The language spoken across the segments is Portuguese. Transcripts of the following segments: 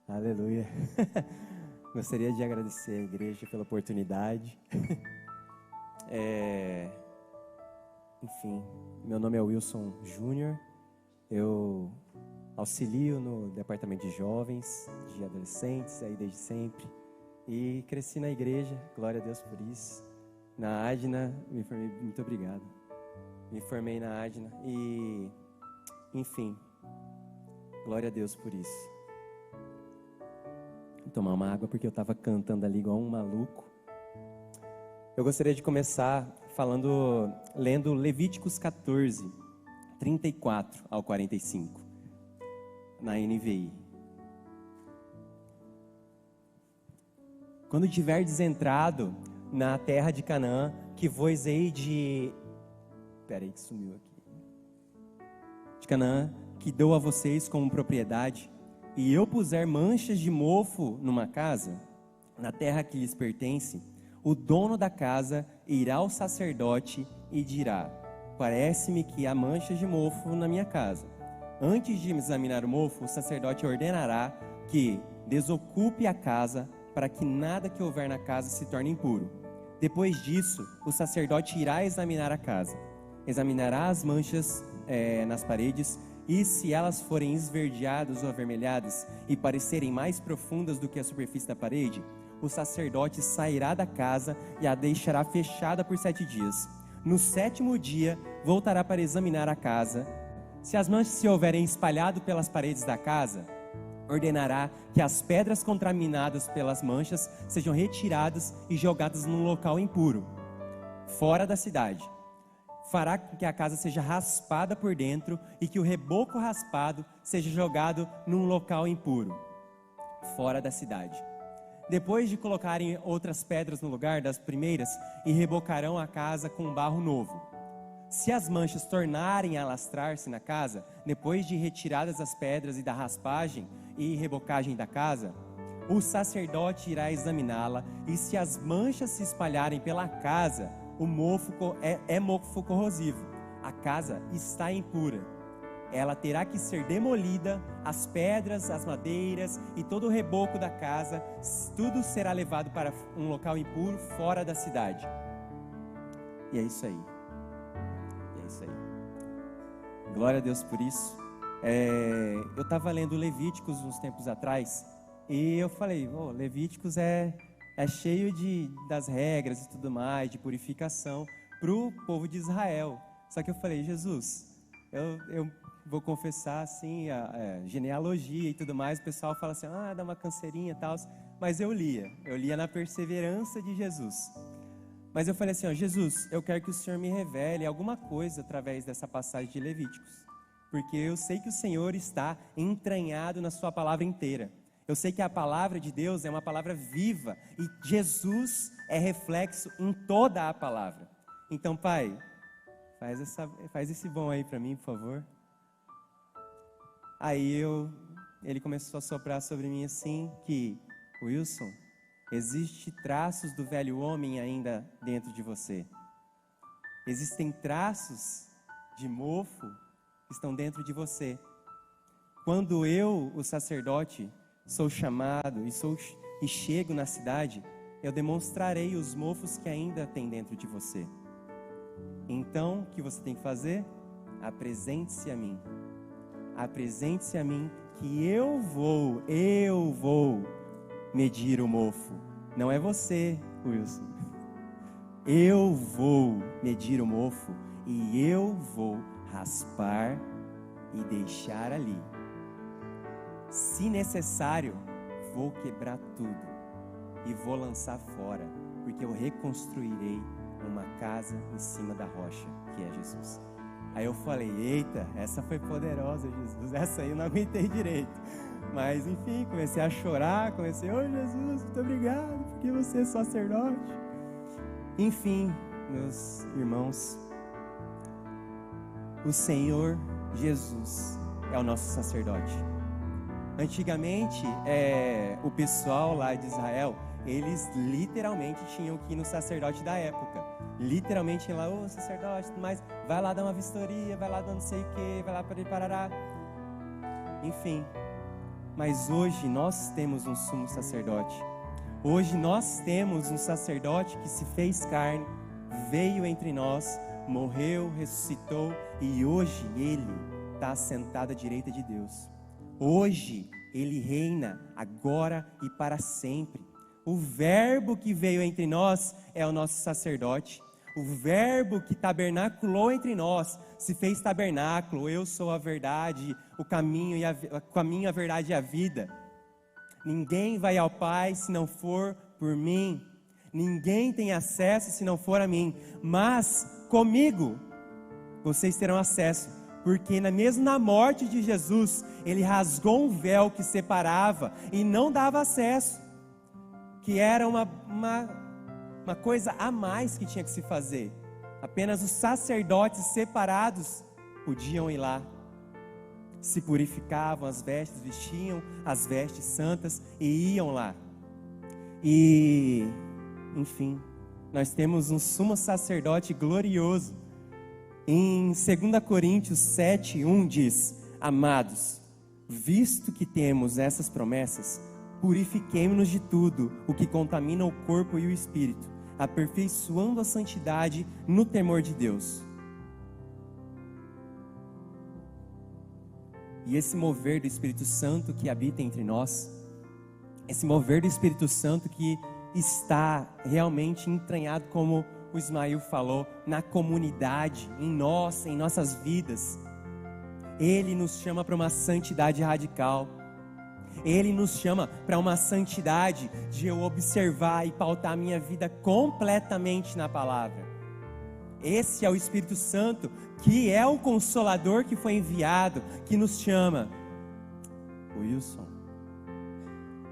Aleluia. Gostaria de agradecer a igreja pela oportunidade. Enfim, meu nome é Wilson Júnior. Eu auxilio no departamento de jovens, de adolescentes, aí desde sempre. E cresci na igreja, glória a Deus por isso. Na Adna, me formei, muito obrigado. Me formei na Adna e, enfim, glória a Deus por isso. Vou tomar uma água porque eu estava cantando ali igual um maluco. Eu gostaria de começar lendo Levíticos 14, 34 ao 45, na NVI. Quando tiverdes entrado na terra de Canaã, que vos hei de... Peraí que sumiu aqui. De Canaã, que dou a vocês como propriedade, e eu puser manchas de mofo numa casa, na terra que lhes pertence, o dono da casa irá ao sacerdote e dirá: parece-me que há manchas de mofo na minha casa. Antes de examinar o mofo, o sacerdote ordenará que desocupe a casa, para que nada que houver na casa se torne impuro. Depois disso, o sacerdote irá examinar a casa. Examinará as manchas nas paredes, e se elas forem esverdeadas ou avermelhadas e parecerem mais profundas do que a superfície da parede, o sacerdote sairá da casa e a deixará fechada por 7 dias. No 7º dia, voltará para examinar a casa. Se as manchas se houverem espalhado pelas paredes da casa, ordenará que as pedras contaminadas pelas manchas sejam retiradas e jogadas num local impuro, fora da cidade. Fará com que a casa seja raspada por dentro e que o reboco raspado seja jogado num local impuro, fora da cidade. Depois de colocarem outras pedras no lugar das primeiras, e rebocarão a casa com barro novo. Se as manchas tornarem a alastrar-se na casa, depois de retiradas as pedras e da raspagem e rebocagem da casa, o sacerdote irá examiná-la, e se as manchas se espalharem pela casa, o mofo é mofo corrosivo, a casa está impura. Ela terá que ser demolida, as pedras, as madeiras e todo o reboco da casa, tudo será levado para um local impuro fora da cidade. E é isso aí. Glória a Deus por isso. Eu estava lendo Levíticos uns tempos atrás, e eu falei, Levíticos é cheio das regras e tudo mais, de purificação para o povo de Israel. Só que eu falei, Jesus, eu vou confessar assim, a genealogia e tudo mais. O pessoal fala assim, dá uma canseirinha e tal, mas eu lia na perseverança de Jesus. Mas eu falei assim, Jesus, eu quero que o Senhor me revele alguma coisa através dessa passagem de Levíticos, porque eu sei que o Senhor está entranhado na sua palavra inteira. Eu sei que a palavra de Deus é uma palavra viva, e Jesus é reflexo em toda a palavra. Então, Pai, faz esse bom aí para mim, por favor. Aí ele começou a soprar sobre mim assim, que, Wilson, existe traços do velho homem ainda dentro de você. Existem traços de mofo que estão dentro de você. Quando eu, o sacerdote, sou chamado e chego na cidade, eu demonstrarei os mofos que ainda tem dentro de você. Então, o que você tem que fazer? Apresente-se a mim. Apresente-se a mim, que eu vou medir o mofo. Não é você, Wilson. Eu vou medir o mofo e eu vou raspar e deixar ali. Se necessário, vou quebrar tudo e vou lançar fora, porque eu reconstruirei uma casa em cima da rocha, que é Jesus. Aí eu falei, eita, essa foi poderosa, Jesus, essa aí eu não aguentei direito. Mas enfim, comecei a chorar, Jesus, muito obrigado, porque você é sacerdote. Enfim, meus irmãos, o Senhor Jesus é o nosso sacerdote. Antigamente, o pessoal lá de Israel, eles literalmente tinham que ir no sacerdote da época. Literalmente lá, sacerdote, mas vai lá dar uma vistoria, vai lá dar não sei o que, vai lá para ele parará. Enfim, Mas hoje nós temos um sumo sacerdote. Hoje nós temos um sacerdote que se fez carne, veio entre nós, morreu, ressuscitou e hoje ele está assentado à direita de Deus. Hoje ele reina agora e para sempre. O verbo que veio entre nós é o nosso sacerdote. O verbo que tabernaculou entre nós, se fez tabernáculo. Eu sou a verdade, o caminho, a verdade e a vida. Ninguém vai ao Pai se não for por mim. Ninguém tem acesso se não for a mim. Mas comigo vocês terão acesso. Porque mesmo na morte de Jesus, ele rasgou um véu que separava e não dava acesso. Que era uma coisa a mais que tinha que se fazer. Apenas os sacerdotes separados podiam ir lá. Se purificavam as vestes, vestiam as vestes santas e iam lá. E, enfim, nós temos um sumo sacerdote glorioso. Em 2 Coríntios 7:1 diz: Amados, visto que temos essas promessas, purifiquemo-nos de tudo o que contamina o corpo e o espírito, aperfeiçoando a santidade no temor de Deus. E esse mover do Espírito Santo que habita entre nós, esse mover do Espírito Santo que está realmente entranhado, como o Ismael falou, na comunidade, em nós, em nossas vidas. Ele nos chama para uma santidade radical. Ele nos chama para uma santidade de eu observar e pautar a minha vida completamente na palavra. Esse é o Espírito Santo, que é o Consolador que foi enviado, que nos chama. Wilson,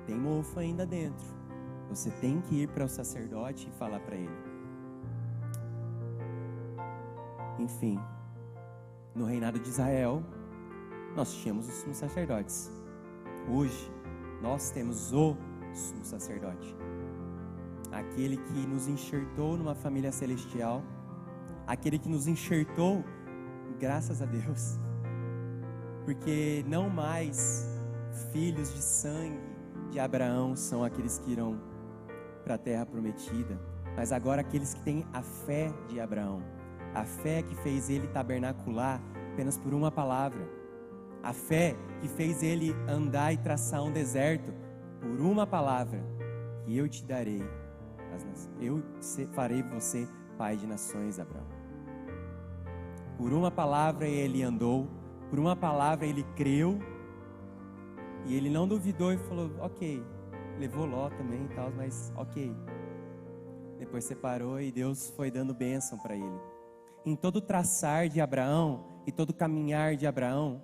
tem mofo ainda dentro. Você tem que ir para o sacerdote e falar para ele. Enfim, no reinado de Israel, nós tínhamos os sumos sacerdotes. Hoje, nós temos o sumo sacerdote. Aquele que nos enxertou numa família celestial. Aquele que nos enxertou, graças a Deus. Porque não mais filhos de sangue de Abraão são aqueles que irão para a terra prometida. Mas agora aqueles que têm a fé de Abraão. A fé que fez ele tabernacular apenas por uma palavra. A fé que fez ele andar e traçar um deserto por uma palavra. Que eu te darei as nações. Eu farei você pai de nações, Abraão. Por uma palavra ele andou. Por uma palavra ele creu. E ele não duvidou e falou, ok. Levou Ló também e tal, mas ok. Depois separou e Deus foi dando bênção para ele. Em todo o traçar de Abraão e todo o caminhar de Abraão,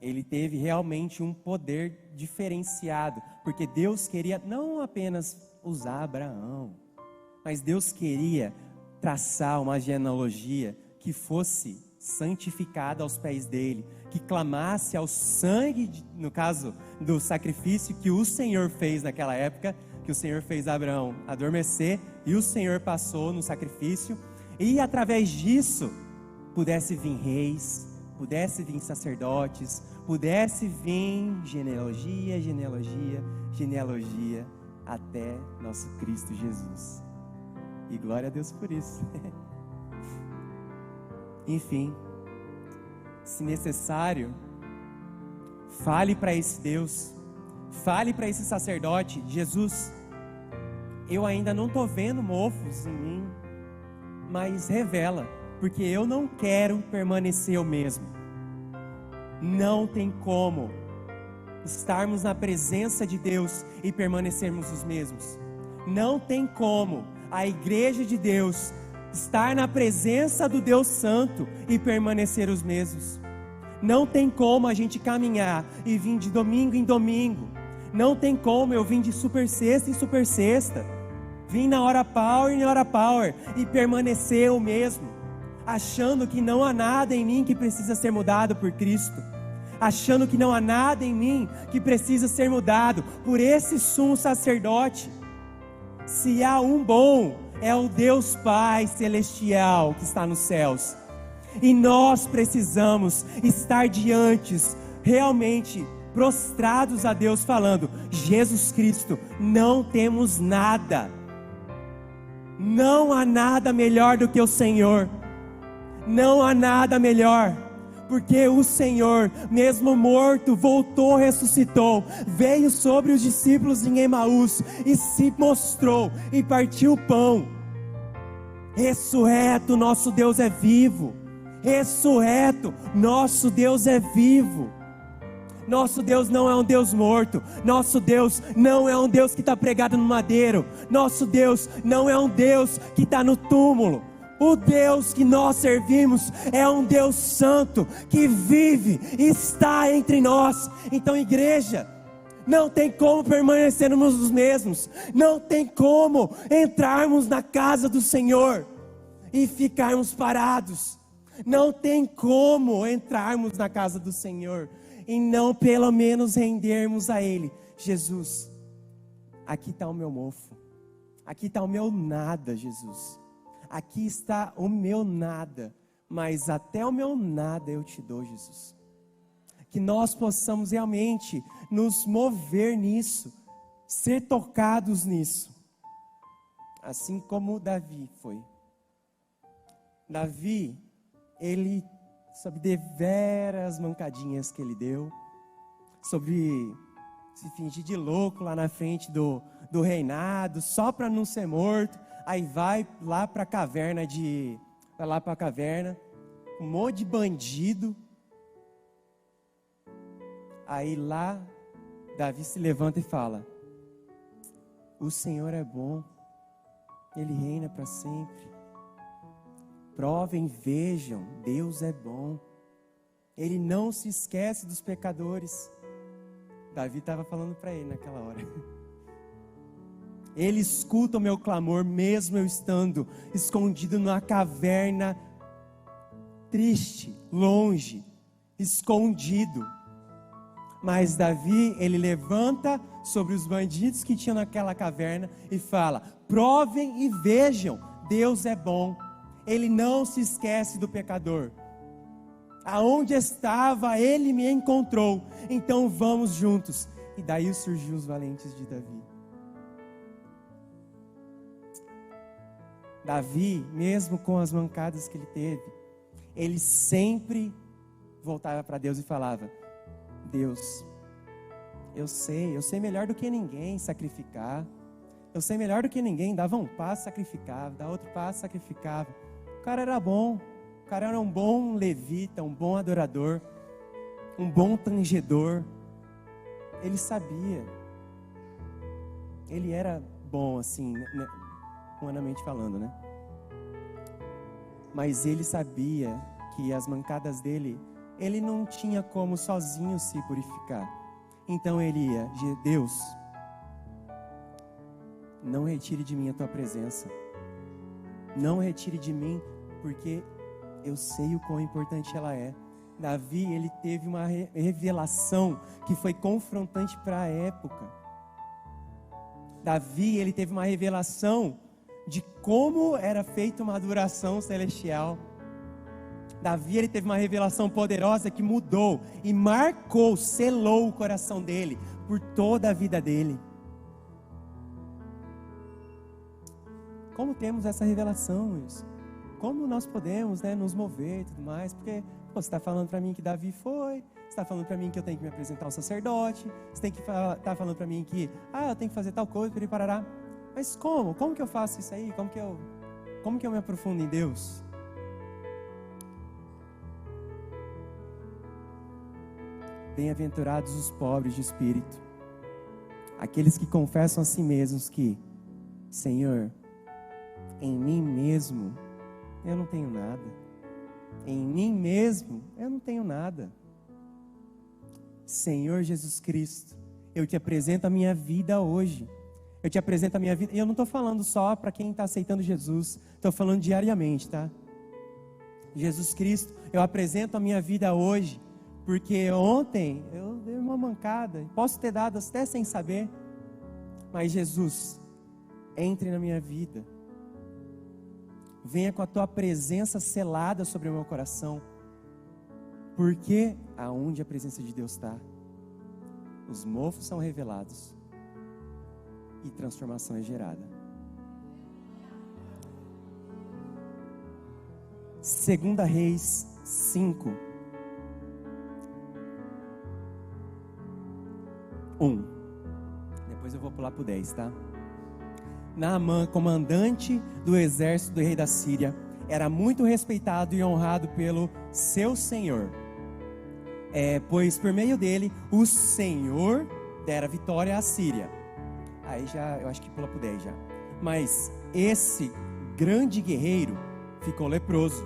ele teve realmente um poder diferenciado, porque Deus queria não apenas usar Abraão, mas Deus queria traçar uma genealogia que fosse santificada aos pés dele, que clamasse ao sangue, no caso do sacrifício que o Senhor fez naquela época, que o Senhor fez Abraão adormecer, e o Senhor passou no sacrifício, e através disso, pudesse vir reis, pudesse vir sacerdotes, pudesse vir genealogia, até nosso Cristo Jesus. E glória a Deus por isso. Enfim, se necessário, fale para esse Deus, fale para esse sacerdote, Jesus, eu ainda não estou vendo mofos em mim, mas revela, porque eu não quero permanecer o mesmo. Não tem como estarmos na presença de Deus e permanecermos os mesmos. Não tem como a igreja de Deus estar na presença do Deus Santo e permanecer os mesmos. Não tem como a gente caminhar e vir de domingo em domingo. Não tem como eu vir de super sexta em super sexta, vir na hora power e permanecer o mesmo, achando que não há nada em mim que precisa ser mudado por Cristo, achando que não há nada em mim que precisa ser mudado por esse sumo sacerdote. Se há um bom, é o Deus Pai Celestial que está nos céus, e nós precisamos estar diante, realmente prostrados a Deus, falando: Jesus Cristo, não temos nada, não há nada melhor do que o Senhor, não há nada melhor, porque o Senhor, mesmo morto, voltou, ressuscitou, veio sobre os discípulos em Emaús e se mostrou e partiu o pão. Ressurreto, nosso Deus é vivo. Ressurreto, nosso Deus é vivo. Nosso Deus não é um Deus morto. Nosso Deus não é um Deus que está pregado no madeiro. Nosso Deus não é um Deus que está no túmulo. O Deus que nós servimos é um Deus santo, que vive e está entre nós. Então, igreja, não tem como permanecermos os mesmos. Não tem como entrarmos na casa do Senhor e ficarmos parados. Não tem como entrarmos na casa do Senhor e não pelo menos rendermos a Ele. Jesus, aqui está o meu mofo, aqui está o meu nada, Jesus, aqui está o meu nada, mas até o meu nada eu te dou, Jesus. Que nós possamos realmente nos mover nisso, ser tocados nisso, assim como Davi foi. Davi, ele, sobre deveras mancadinhas que ele deu, sobre se fingir de louco lá na frente do reinado, só para não ser morto, aí vai lá para a caverna, um monte de bandido, aí lá, Davi se levanta e fala: o Senhor é bom, Ele reina para sempre. Provem, vejam, Deus é bom. Ele não se esquece dos pecadores. Davi estava falando para ele naquela hora. Ele escuta o meu clamor, mesmo eu estando escondido numa caverna, triste, longe, escondido. Mas Davi, ele levanta sobre os bandidos que tinham naquela caverna e fala: provem e vejam, Deus é bom. Ele não se esquece do pecador. Aonde estava, Ele me encontrou. Então vamos juntos. E daí surgiu os valentes de Davi. Davi, mesmo com as mancadas que ele teve, ele sempre voltava para Deus e falava: Deus, eu sei melhor do que ninguém sacrificar. Eu sei melhor do que ninguém. Dava um passo, sacrificava. Dava outro passo, sacrificava. O cara era bom. O cara era um bom levita, um bom adorador, um bom tangedor. Ele sabia. Ele era bom, assim, humanamente falando, né? Mas ele sabia que as mancadas dele, ele não tinha como sozinho se purificar. Então ele ia: Deus, não retire de mim a tua presença. Não retire de mim, porque eu sei o quão importante ela é. Davi, ele teve uma revelação que foi confrontante para a época. Davi, ele teve uma revelação de como era feita uma adoração celestial. Davi, ele teve uma revelação poderosa que mudou e marcou, selou o coração dele por toda a vida dele. Como temos essa revelação, isso? Como nós podemos, nos mover e tudo mais? Porque você está falando para mim que Davi foi, você está falando para mim que eu tenho que me apresentar ao sacerdote, você tem que tá falando para mim que eu tenho que fazer tal coisa, parará. Mas como? Como que eu faço isso aí? Como que eu me aprofundo em Deus? Bem-aventurados os pobres de espírito, aqueles que confessam a si mesmos que: Senhor, em mim mesmo eu não tenho nada. Em mim mesmo eu não tenho nada. Senhor Jesus Cristo, eu te apresento a minha vida hoje. Eu te apresento a minha vida. E eu não estou falando só para quem está aceitando Jesus. Estou falando diariamente, tá? Jesus Cristo, eu apresento a minha vida hoje. Porque ontem eu dei uma mancada. Posso ter dado até sem saber. Mas Jesus, entre na minha vida. Venha com a tua presença selada sobre o meu coração. Porque aonde a presença de Deus está, os mofos são revelados e transformação é gerada. 2 Reis 5, 1. Depois eu vou pular para o 10, tá? Naamã, comandante do exército do rei da Síria, era muito respeitado e honrado pelo seu senhor. Pois por meio dele, o Senhor dera vitória à Síria. Aí já, eu acho que pula para o 10 já. Mas esse grande guerreiro ficou leproso.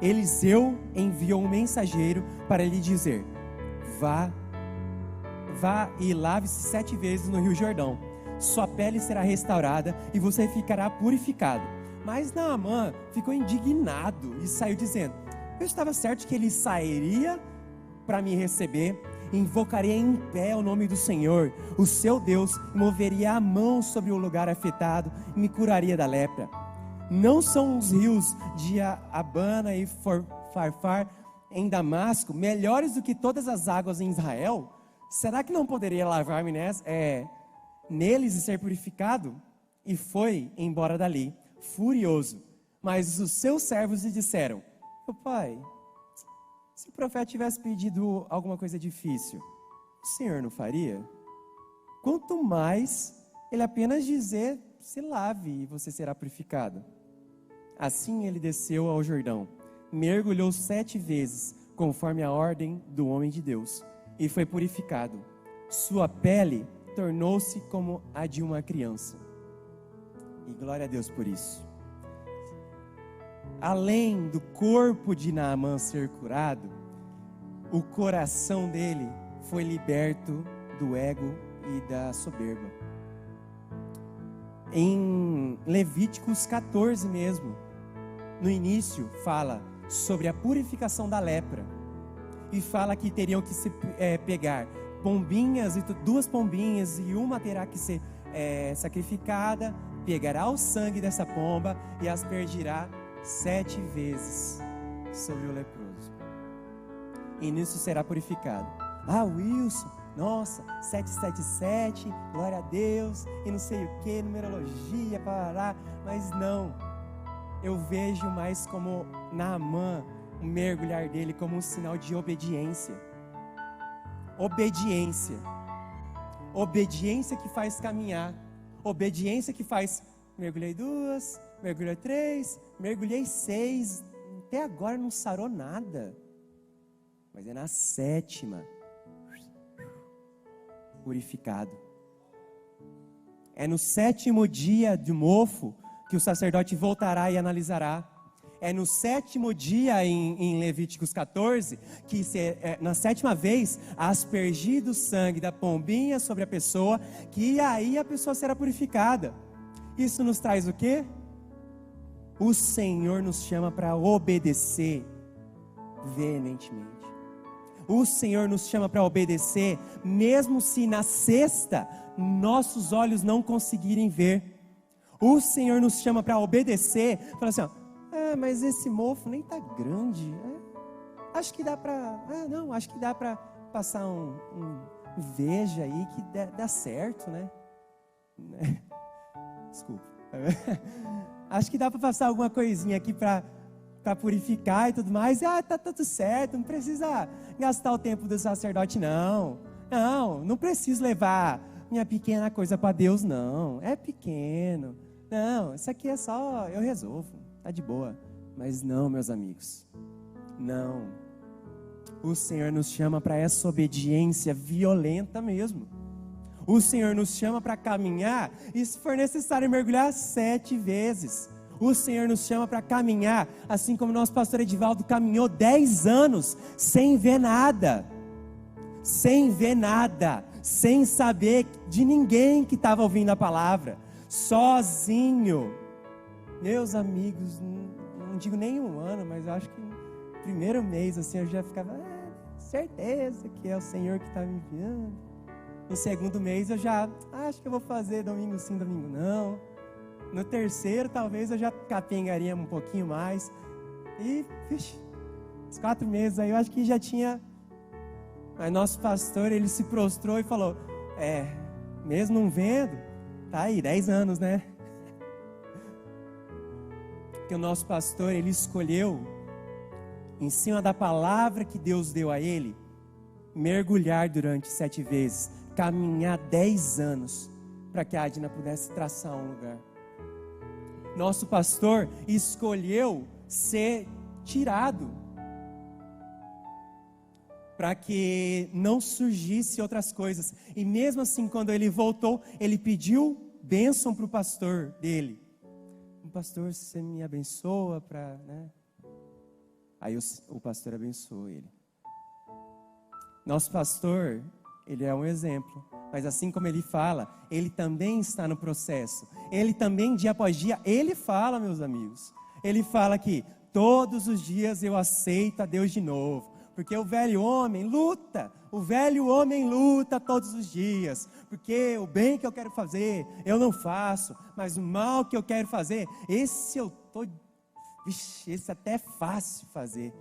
Eliseu enviou um mensageiro para lhe dizer: vá e lave-se 7 vezes no Rio Jordão. Sua pele será restaurada e você ficará purificado. Mas Naamã ficou indignado e saiu dizendo: eu estava certo que ele sairia para me receber, invocaria em pé o nome do Senhor, o seu Deus, e moveria a mão sobre o lugar afetado e me curaria da lepra. Não são os rios de Abana e Farfar em Damasco melhores do que todas as águas em Israel? Será que não poderia lavar-me neles e ser purificado? E foi embora dali, furioso. Mas os seus servos lhe disseram: meu pai, se o profeta tivesse pedido alguma coisa difícil, o Senhor não faria? Quanto mais ele apenas dizer: se lave e você será purificado. Assim ele desceu ao Jordão, mergulhou 7 vezes, conforme a ordem do homem de Deus, e foi purificado. Sua pele tornou-se como a de uma criança. E glória a Deus por isso. Além do corpo de Naamã ser curado, o coração dele foi liberto do ego e da soberba. Em Levíticos 14 mesmo, no início fala sobre a purificação da lepra. E fala que teriam que se pegar pombinhas, 2 pombinhas, e uma terá que ser sacrificada, pegará o sangue dessa pomba e aspergirá 7 vezes sobre o leproso. E nisso será purificado. Ah, Wilson, nossa, 777, glória a Deus, e não sei o que, numerologia, parará. Mas não, eu vejo mais como Naamã, o mergulhar dele como um sinal de obediência. Obediência que faz caminhar. Obediência que faz: mergulhei 2, mergulhei 3, mergulhei 6, até agora não sarou nada. Mas é na 7ª, purificado. É no 7º dia de mofo que o sacerdote voltará e analisará. É no 7º dia em Levíticos 14, que na 7ª vez, aspergido o sangue da pombinha sobre a pessoa, que aí a pessoa será purificada. Isso nos traz o quê? O Senhor nos chama para obedecer veementemente. O Senhor nos chama para obedecer, mesmo se na 6ª nossos olhos não conseguirem ver. O Senhor nos chama para obedecer, fala assim: mas esse mofo nem está grande, acho que dá para, acho que dá para passar um veja aí que dá certo, né? Desculpa. Acho que dá para passar alguma coisinha aqui para purificar e tudo mais. Tá tudo certo, não precisa gastar o tempo do sacerdote, não. Não preciso levar minha pequena coisa para Deus, não. É pequeno. Não, isso aqui é só, eu resolvo, tá de boa. Mas não, meus amigos, não. O Senhor nos chama para essa obediência violenta mesmo. O Senhor nos chama para caminhar, e se for necessário mergulhar 7 vezes. O Senhor nos chama para caminhar, assim como nosso pastor Edivaldo caminhou 10 anos, sem ver nada, sem saber de ninguém que estava ouvindo a palavra, sozinho. Meus amigos, não digo nem 1 ano, mas eu acho que no primeiro mês assim, eu já ficava, certeza que é o Senhor que está me enviando. No 2º mês eu já, acho que eu vou fazer domingo sim, domingo não. No 3º talvez eu já capengaria um pouquinho mais. E, os 4 meses aí eu acho que já tinha Mas nosso pastor, ele se prostrou e falou, mesmo não vendo, tá aí, 10 anos, né? Porque o nosso pastor, ele escolheu, em cima da palavra que Deus deu a ele, mergulhar durante 7 vezes, caminhar 10 anos, para que a Adna pudesse traçar um lugar. Nosso pastor escolheu ser tirado, para que não surgisse outras coisas. E mesmo assim, quando ele voltou, ele pediu bênção para o pastor dele. Pastor, você me abençoa para, né? Aí o pastor abençoou ele. Nosso pastor, ele é um exemplo. Mas assim como ele fala, ele também está no processo. Ele também, dia após dia, ele fala, meus amigos. Ele fala que todos os dias eu aceito a Deus de novo. Porque o velho homem luta todos os dias, porque o bem que eu quero fazer, eu não faço, mas o mal que eu quero fazer, esse até é fácil fazer.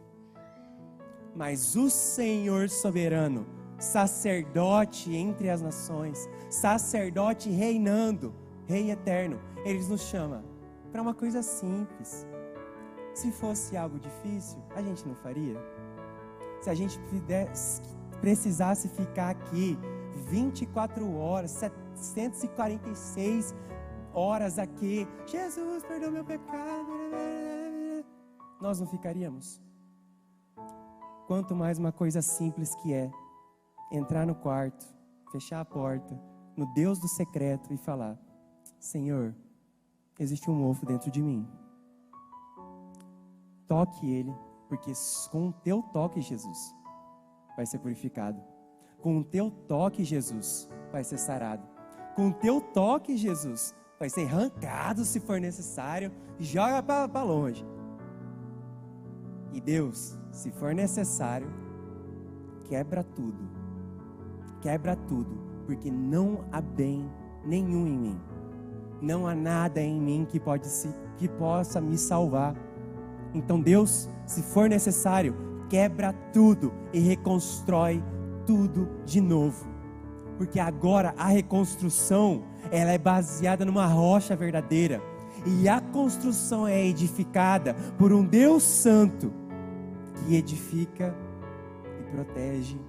Mas o Senhor soberano, sacerdote entre as nações, sacerdote reinando, Rei eterno, Ele nos chama para uma coisa simples. Se fosse algo difícil, a gente não faria? Se a gente precisasse ficar aqui 24 horas, 746 horas aqui, Jesus, perdoa meu pecado, nós não ficaríamos? Quanto mais uma coisa simples que é entrar no quarto, fechar a porta, no Deus do secreto e falar: Senhor, existe um mofo dentro de mim, toque ele, porque com o teu toque, Jesus, vai ser purificado. Com o teu toque, Jesus, vai ser sarado. Com o teu toque, Jesus, vai ser arrancado se for necessário, joga para longe. E Deus, se for necessário, quebra tudo, porque não há bem nenhum em mim. Não há nada em mim que possa me salvar. Então Deus, se for necessário, quebra tudo e reconstrói tudo de novo. Porque agora a reconstrução, ela é baseada numa rocha verdadeira. E a construção é edificada por um Deus santo, que edifica e protege,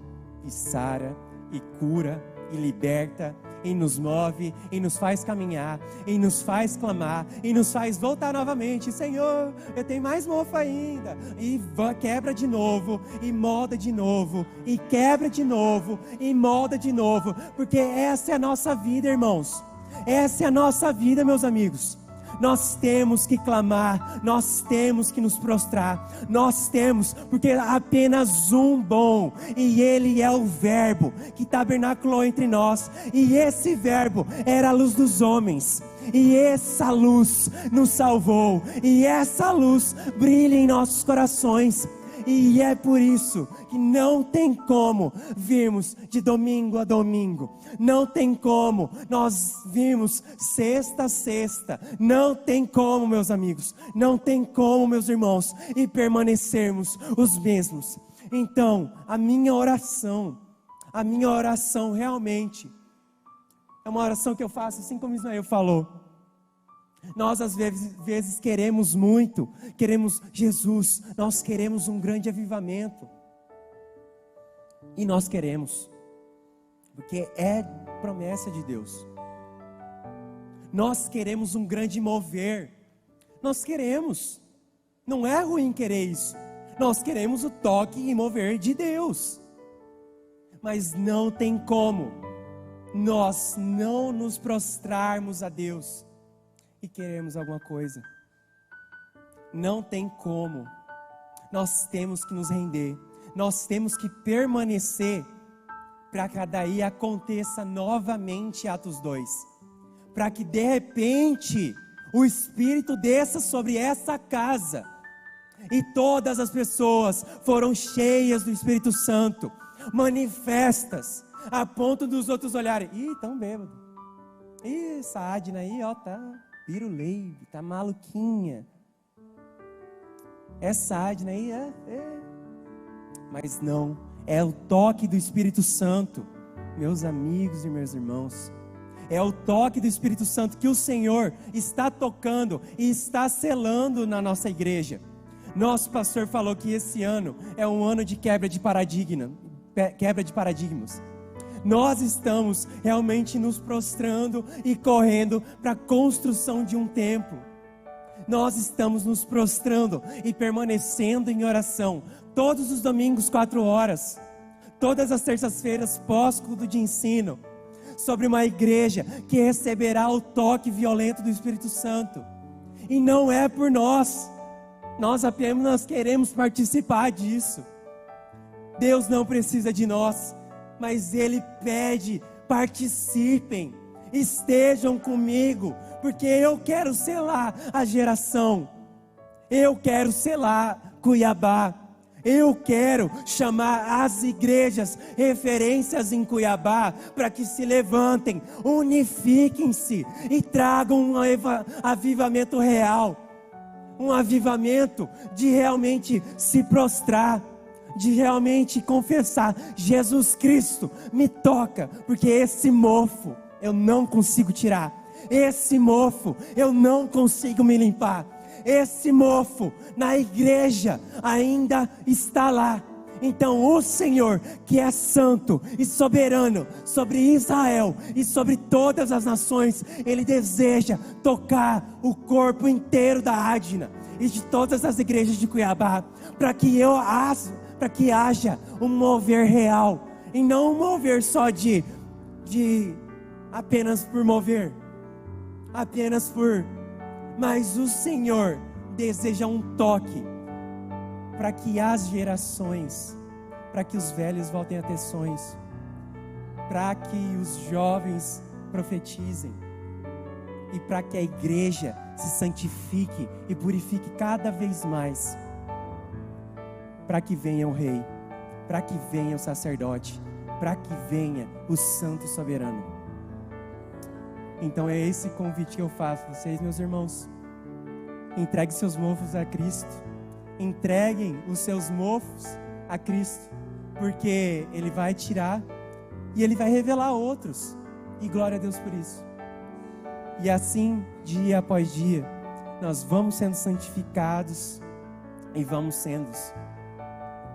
e sara, e cura, e liberta, e nos move, e nos faz caminhar, e nos faz clamar, e nos faz voltar novamente. Senhor, eu tenho mais mofo ainda, e quebra de novo, e molda de novo, e quebra de novo, e molda de novo, porque essa é a nossa vida, irmãos. Essa é a nossa vida, meus amigos. Nós temos que clamar, nós temos que nos prostrar, nós temos, porque há apenas um bom, e Ele é o Verbo que tabernaculou entre nós, e esse Verbo era a luz dos homens, e essa luz nos salvou, e essa luz brilha em nossos corações. E é por isso que não tem como virmos de domingo a domingo, não tem como nós virmos sexta a sexta, não tem como, meus amigos, não tem como, meus irmãos, e permanecermos os mesmos. Então, a minha oração realmente é uma oração que eu faço assim como Ismael falou. Nós às vezes queremos muito, queremos Jesus, nós queremos um grande avivamento, e nós queremos, porque é promessa de Deus. Nós queremos um grande mover, nós queremos, não é ruim querer isso, nós queremos o toque e mover de Deus, mas não tem como nós não nos prostrarmos a Deus e queremos alguma coisa. Não tem como. Nós temos que nos render, nós temos que permanecer, para que daí aconteça novamente Atos 2, para que de repente o Espírito desça sobre essa casa, e todas as pessoas foram cheias do Espírito Santo, manifestas, a ponto dos outros olharem: ih, tão bêbado, ih, essa Adna aí, ó, tá piruleibe, tá maluquinha, essa Adna aí, mas não, É o toque do Espírito Santo, meus amigos e meus irmãos. É o toque do Espírito Santo que o Senhor está tocando e está selando na nossa igreja. Nosso pastor falou que esse ano é um ano de quebra de paradigmas. Nós estamos realmente nos prostrando e correndo para a construção de um templo. Nós estamos nos prostrando e permanecendo em oração todos os domingos 4 horas, todas as terças-feiras pós-culto de ensino, sobre uma igreja que receberá o toque violento do Espírito Santo. E não é por nós apenas queremos participar disso. Deus não precisa de nós, mas Ele pede: participem, estejam comigo, porque eu quero selar a geração, eu quero selar Cuiabá, eu quero chamar as igrejas referências em Cuiabá para que se levantem, unifiquem-se e tragam um avivamento real, um avivamento de realmente se prostrar, de realmente confessar: Jesus Cristo me toca, porque esse mofo eu não consigo tirar, esse mofo eu não consigo me limpar, esse mofo na igreja ainda está lá. Então o Senhor, que é santo e soberano sobre Israel e sobre todas as nações, Ele deseja tocar o corpo inteiro da Adna e de todas as igrejas de Cuiabá, para que haja um mover real, e não um mover só de apenas por mover, mas o Senhor deseja um toque, para que as gerações, para que os velhos voltem a ter sonhos, para que os jovens profetizem, e para que a igreja se santifique e purifique cada vez mais, para que venha o rei, para que venha o sacerdote, para que venha o santo soberano. Então é esse convite que eu faço a vocês, meus irmãos. Entregue seus mofos a Cristo, entreguem os seus mofos a Cristo, porque Ele vai tirar e Ele vai revelar a outros, e glória a Deus por isso. E assim, dia após dia, nós vamos sendo santificados e vamos sendo,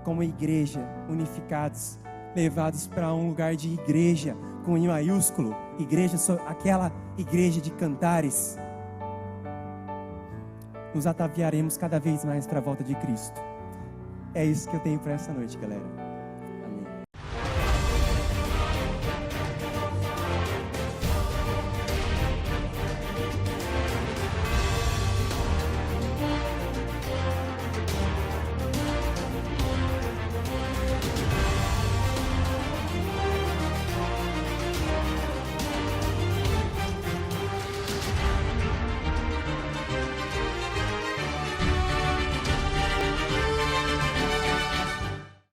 como igreja, unificados, levados para um lugar de igreja com I maiúsculo, igreja, aquela igreja de cantares. Nos ataviaremos cada vez mais para a volta de Cristo. É isso que eu tenho para essa noite, galera.